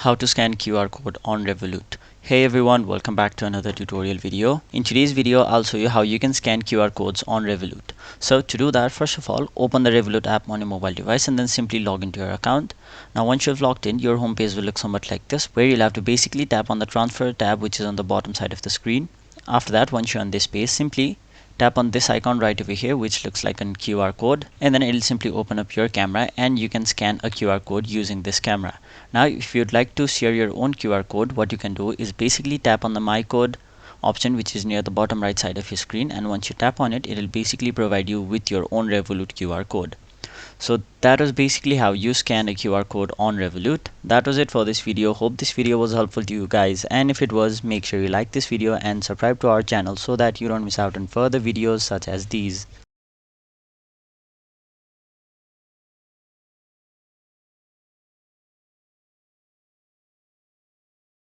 how to scan QR code on Revolut. Hey everyone, welcome back to another tutorial video. In today's video, I'll show you how you can scan QR codes on Revolut. So to do that, first of all, open the Revolut app on your mobile device and then simply log into your account. Now once you've logged in, your home page will look somewhat like this, where you'll have to basically tap on the transfer tab, which is on the bottom side of the screen. After that, once you're on this page, simply tap on this icon right over here, which looks like a QR code, and then it'll simply open up your camera and you can scan a QR code using this camera. Now if you'd like to share your own QR code, what you can do is basically tap on the my code option, which is near the bottom right side of your screen, and once you tap on it, it'll basically provide you with your own Revolut QR code. So that was basically how you scan a QR code on Revolut. That was it for this video. Hope this video was helpful to you guys, and if it was, make sure you like this video and subscribe to our channel so that you don't miss out on further videos such as these.